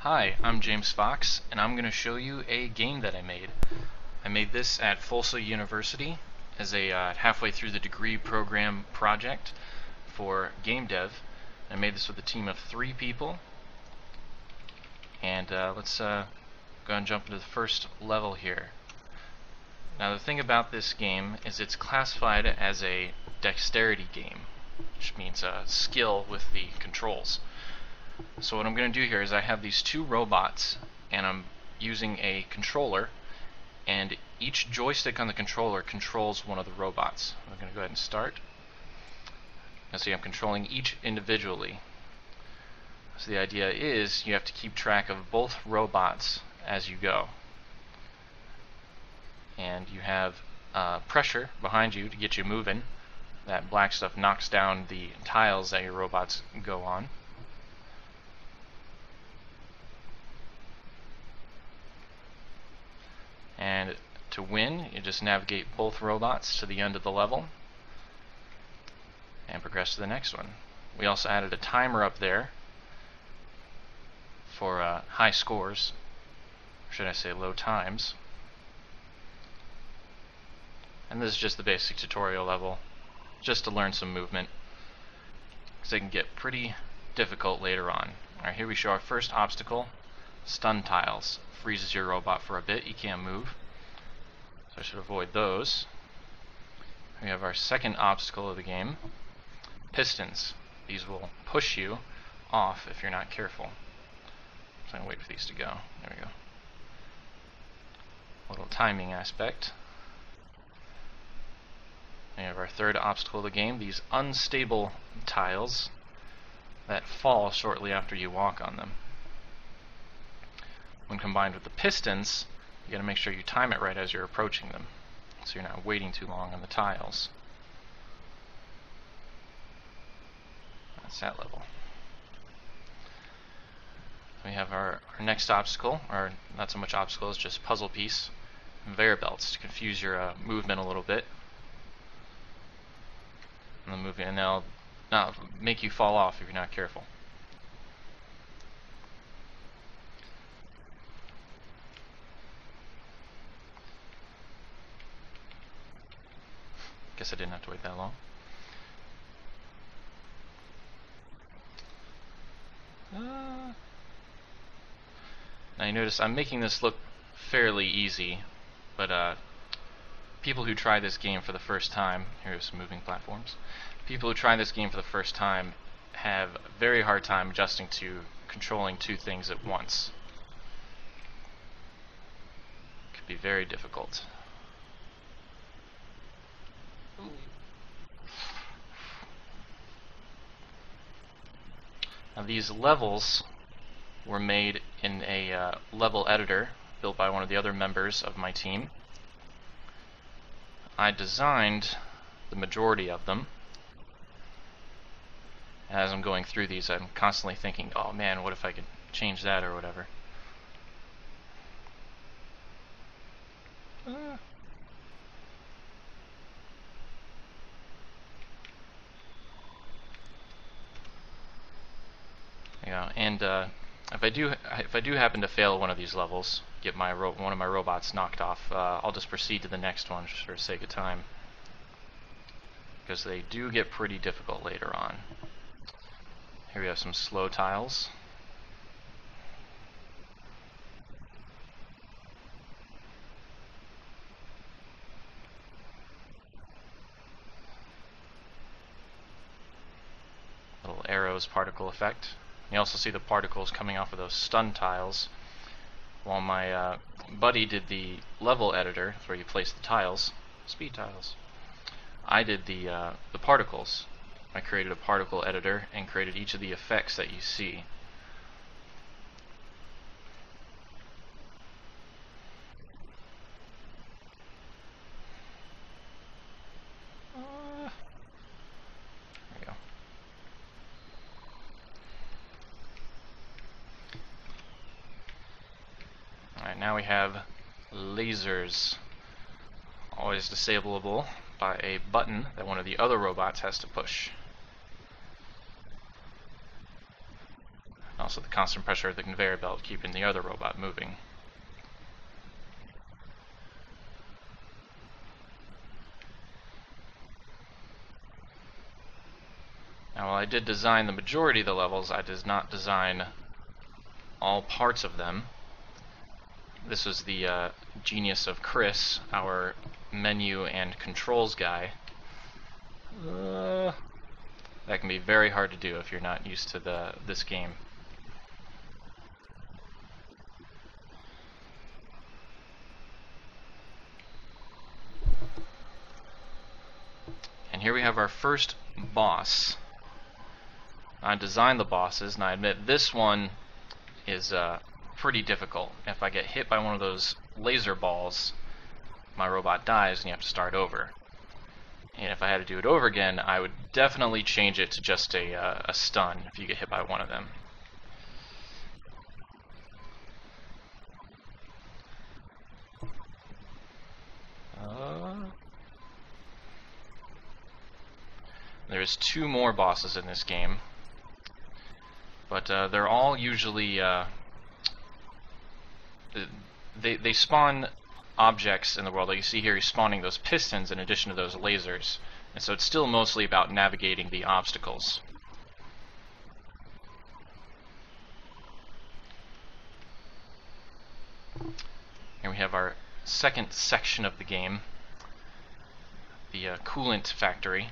Hi, I'm James Fox, and I'm going to show you a game that I made. I made this at Folsom University as a halfway through the degree program project for game dev. I made this with a team of 3 people, and let's go and jump into the first level here. Now the thing about this game is it's classified as a dexterity game, which means skill with the controls. So what I'm going to do here is I have these 2 robots, and I'm using a controller, and each joystick on the controller controls one of the robots. I'm going to go ahead and start. Now see, I'm controlling each individually. So the idea is you have to keep track of both robots as you go. And you have pressure behind you to get you moving. That black stuff knocks down the tiles that your robots go on. And to win, you just navigate both robots to the end of the level and progress to the next one. We also added a timer up there for high scores, or should I say low times. And this is just the basic tutorial level, just to learn some movement, because they can get pretty difficult later on. Alright, here we show our first obstacle, stun tiles. Freezes your robot for a bit, you can't move. So I should avoid those. We have our second obstacle of the game, pistons. These will push you off if you're not careful. So I'm going to wait for these to go. There we go. A little timing aspect. We have our third obstacle of the game, these unstable tiles that fall shortly after you walk on them. When combined with the pistons, you got to make sure you time it right as you're approaching them, so you're not waiting too long on the tiles. That's that level. We have our next obstacle, or not so much obstacle, it's just puzzle piece, conveyor belts to confuse your movement a little bit. And they'll make you fall off if you're not careful. Guess I didn't have to wait that long. Now you notice I'm making this look fairly easy, but people who try this game for the first time, here's some moving platforms, people who try this game for the first time have a very hard time adjusting to controlling 2 things at once. It could be very difficult. Now these levels were made in a level editor built by one of the other members of my team. I designed the majority of them. As I'm going through these, I'm constantly thinking, oh man, what if I could change that or whatever. And if I do happen to fail one of these levels, get one of my robots knocked off, I'll just proceed to the next one just for the sake of time, because they do get pretty difficult later on. Here we have some slow tiles. Little arrows particle effect. You also see the particles coming off of those stun tiles, while my buddy did the level editor, where you place the tiles, speed tiles. I did the particles. I created a particle editor and created each of the effects that you see. There we go. Alright, now we have lasers. Always disableable by a button that one of the other robots has to push. also the constant pressure of the conveyor belt keeping the other robot moving. Now, while I did design the majority of the levels, I did not design all parts of them. This was the genius of Chris, our menu and controls guy. That can be very hard to do if you're not used to this game. And here we have our first boss. I designed the bosses, and I admit this one is pretty difficult. If I get hit by one of those laser balls, my robot dies and you have to start over. And if I had to do it over again, I would definitely change it to just a stun if you get hit by one of them. There's 2 more bosses in this game, but they're all usually they spawn objects in the world. Like you see here, he's spawning those pistons in addition to those lasers, and so it's still mostly about navigating the obstacles. Here we have our second section of the game, the coolant factory.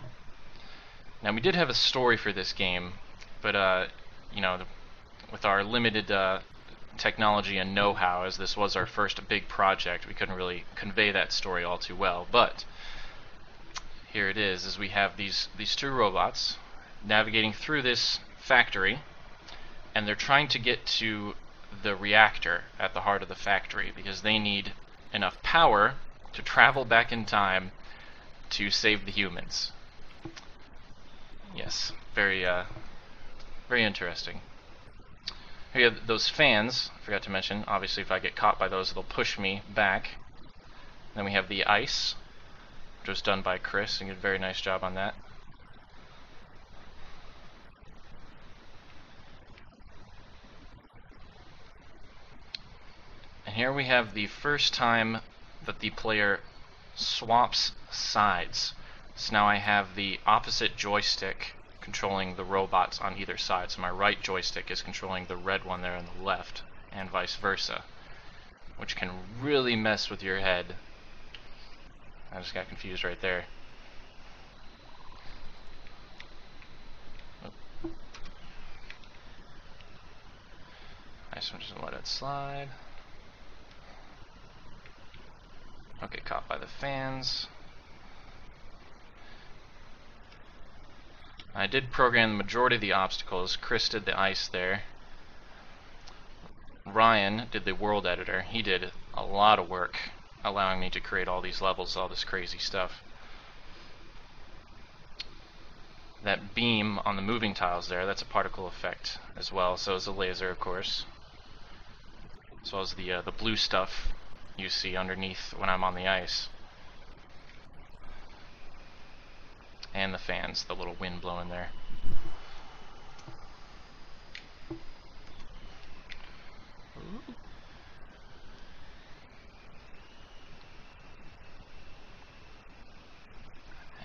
Now, we did have a story for this game, but you know, with our limited technology and know-how, as this was our first big project, we couldn't really convey that story all too well. But here it is we have these 2 robots navigating through this factory, and they're trying to get to the reactor at the heart of the factory because they need enough power to travel back in time to save the humans. Yes, very interesting. Here you have those fans, I forgot to mention. Obviously, if I get caught by those, they'll push me back. Then we have the ice, which was done by Chris, and he did a very nice job on that. And here we have the first time that the player swaps sides. So now I have the opposite joystick controlling the robots on either side. So my right joystick is controlling the red one there on the left, and vice versa, which can really mess with your head. I just got confused right there. Nice one, just let it slide. Okay, caught by the fans. I did program the majority of the obstacles. Chris did the ice there. Ryan did the world editor. He did a lot of work allowing me to create all these levels, all this crazy stuff. That beam on the moving tiles there, that's a particle effect as well. So is the laser, of course. As well as the blue stuff you see underneath when I'm on the ice. And the fans, the little wind blowing there. Ooh.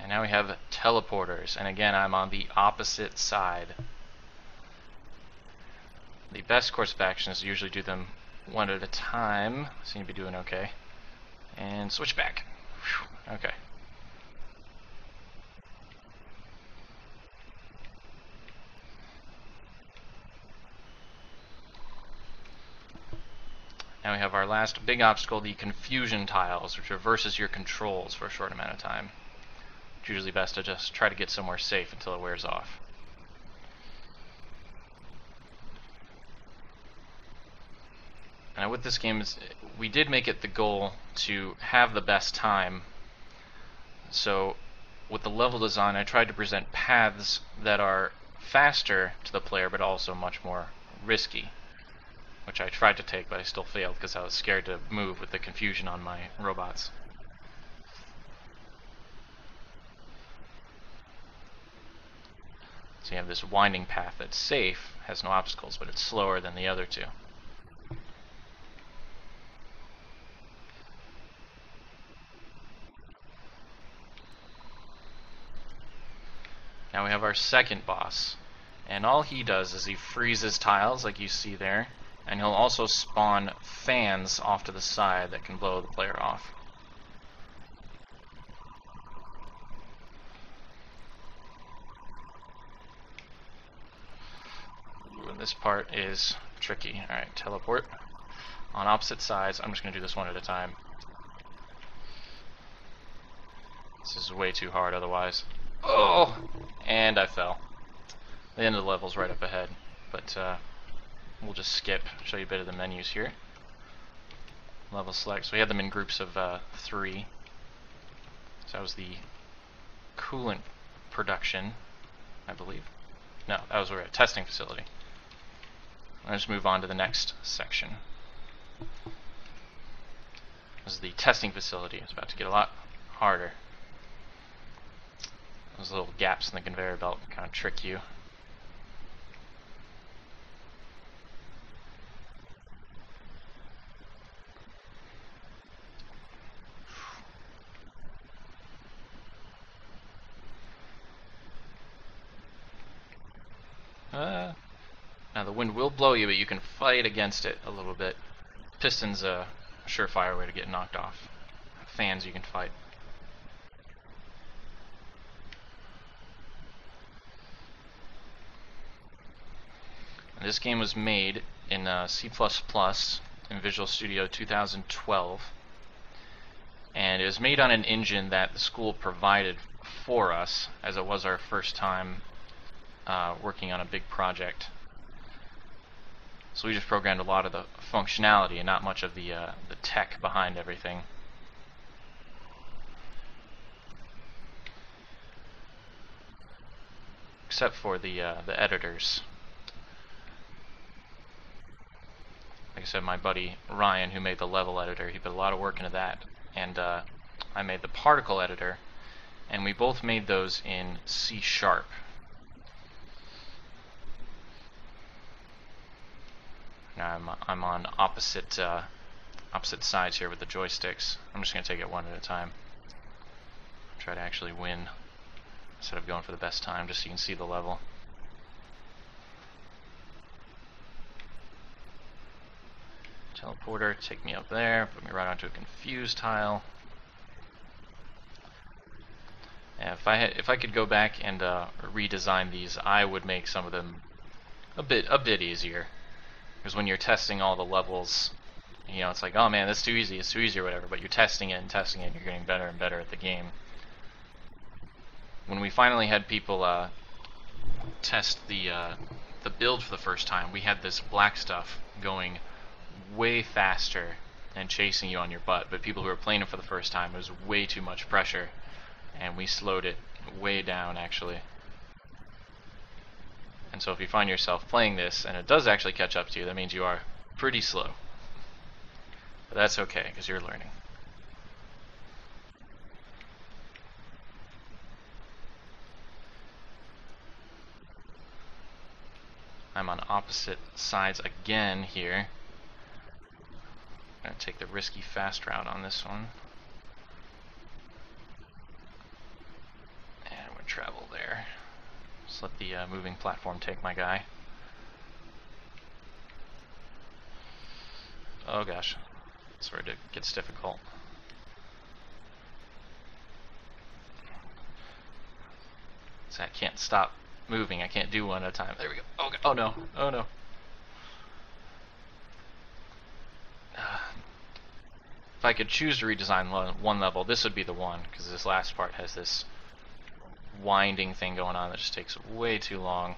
And now we have teleporters, and again I'm on the opposite side. The best course of action is to usually do them one at a time. Seem to be doing okay. And switch back. Whew. Okay. Now we have our last big obstacle, the confusion tiles, which reverses your controls for a short amount of time. It's usually best to just try to get somewhere safe until it wears off. And with this game, we did make it the goal to have the best time. So with the level design, I tried to present paths that are faster to the player, but also much more risky, which I tried to take, but I still failed because I was scared to move with the confusion on my robots. So you have this winding path that's safe, has no obstacles, but it's slower than the other two. Now we have our second boss, and all he does is he freezes tiles like you see there, and he'll also spawn fans off to the side that can blow the player off. Ooh, and this part is tricky. Alright, teleport on opposite sides. I'm just going to do this one at a time. This is way too hard otherwise. Oh! And I fell. The end of the level's right up ahead, but we'll just skip, show you a bit of the menus here. Level select, so we had them in groups of 3. So that was the coolant production, I believe. No, that was a testing facility. Let's move on to the next section. This is the testing facility. It's about to get a lot harder. Those little gaps in the conveyor belt kind of trick you. Now the wind will blow you, but you can fight against it a little bit. Piston's a surefire way to get knocked off. Fans you can fight. And this game was made in C++ in Visual Studio 2012. And it was made on an engine that the school provided for us, as it was our first time working on a big project. So we just programmed a lot of the functionality and not much of the tech behind everything. Except for the editors. Like I said, my buddy Ryan, who made the level editor, he put a lot of work into that. And I made the particle editor, and we both made those in C#. Now I'm on opposite sides here with the joysticks. I'm just going to take it one at a time. Try to actually win instead of going for the best time, just so you can see the level. Teleporter, take me up there, put me right onto a confused tile. And if I could go back and redesign these, I would make some of them a bit easier. Because when you're testing all the levels, you know, it's like, oh man, it's too easy, or whatever, but you're testing it, and you're getting better and better at the game. When we finally had people test the build for the first time, we had this black stuff going way faster and chasing you on your butt, but people who were playing it for the first time, it was way too much pressure, and we slowed it way down, actually. And so if you find yourself playing this and it does actually catch up to you, that means you are pretty slow. But that's okay, because you're learning. I'm on opposite sides again here. I'm going to take the risky fast route on this one. And we'll travel there. Just let the moving platform take my guy. Oh gosh, that's where it gets difficult. So I can't stop moving. I can't do one at a time. There we go. Oh, oh no. Oh no. If I could choose to redesign one level, this would be the one, because this last part has this winding thing going on that just takes way too long.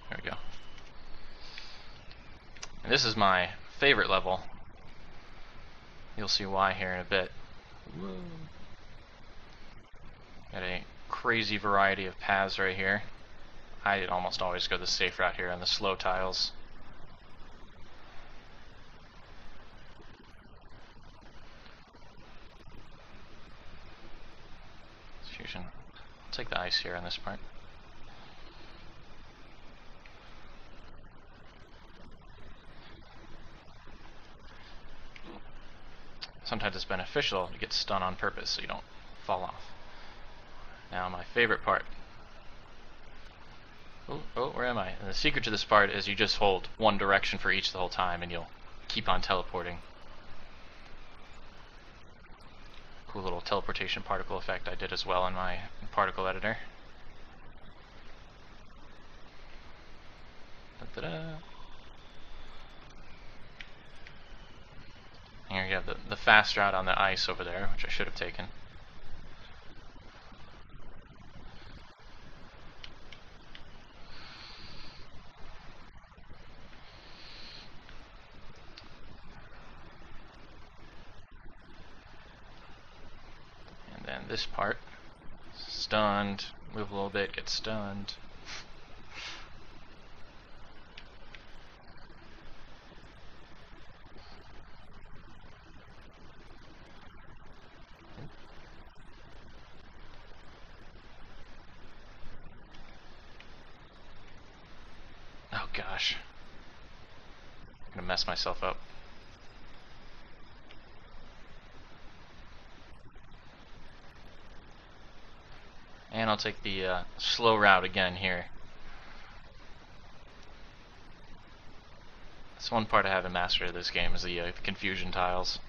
There we go. And this is my favorite level. You'll see why here in a bit. Whoa. Got a crazy variety of paths right here. I almost always go the safe route here on the slow tiles. teleportation. I'll take the ice here on this part. Sometimes it's beneficial to get stunned on purpose so you don't fall off. Now my favorite part. Oh, where am I? And the secret to this part is you just hold one direction for each the whole time and you'll keep on teleporting. Cool little teleportation particle effect I did as well in my particle editor. Da-da-da. Here you have the fast route on the ice over there, which I should have taken. And then this part, stunned, move a little bit, get stunned. Oh gosh. I'm gonna mess myself up. And I'll take the slow route again here. That's one part I haven't mastered of this game is the confusion tiles.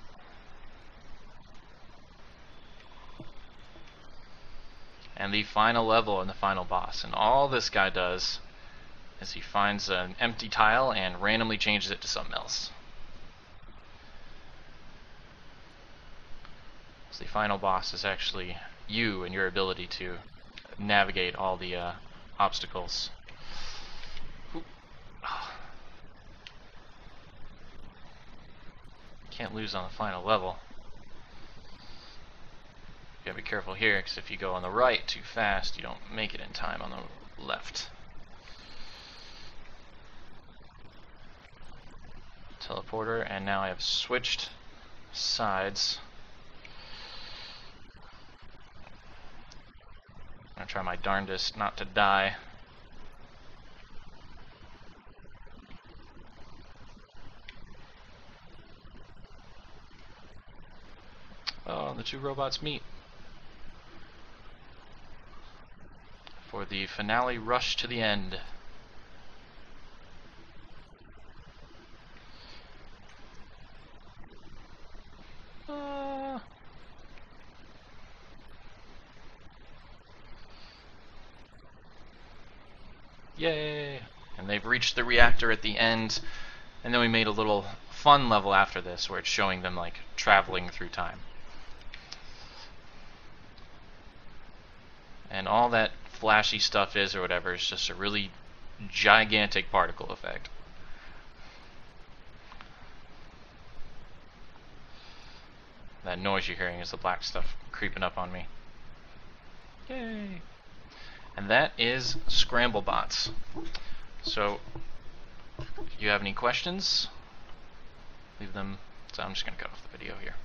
And the final level and the final boss. And all this guy does is he finds an empty tile and randomly changes it to something else. So the final boss is actually you and your ability to navigate all the obstacles. Can't lose on the final level. You gotta be careful here, because if you go on the right too fast, you don't make it in time on the left. Teleporter, and now I have switched sides. I'm gonna try my darndest not to die. Oh, the two robots meet for the finale rush to the end. Yay! And they've reached the reactor at the end, and then we made a little fun level after this where it's showing them like traveling through time. And all that flashy stuff is or whatever is just a really gigantic particle effect. That noise you're hearing is the black stuff creeping up on me. Yay! And that is ScrambleBots. So, if you have any questions, leave them. So I'm just going to cut off the video here.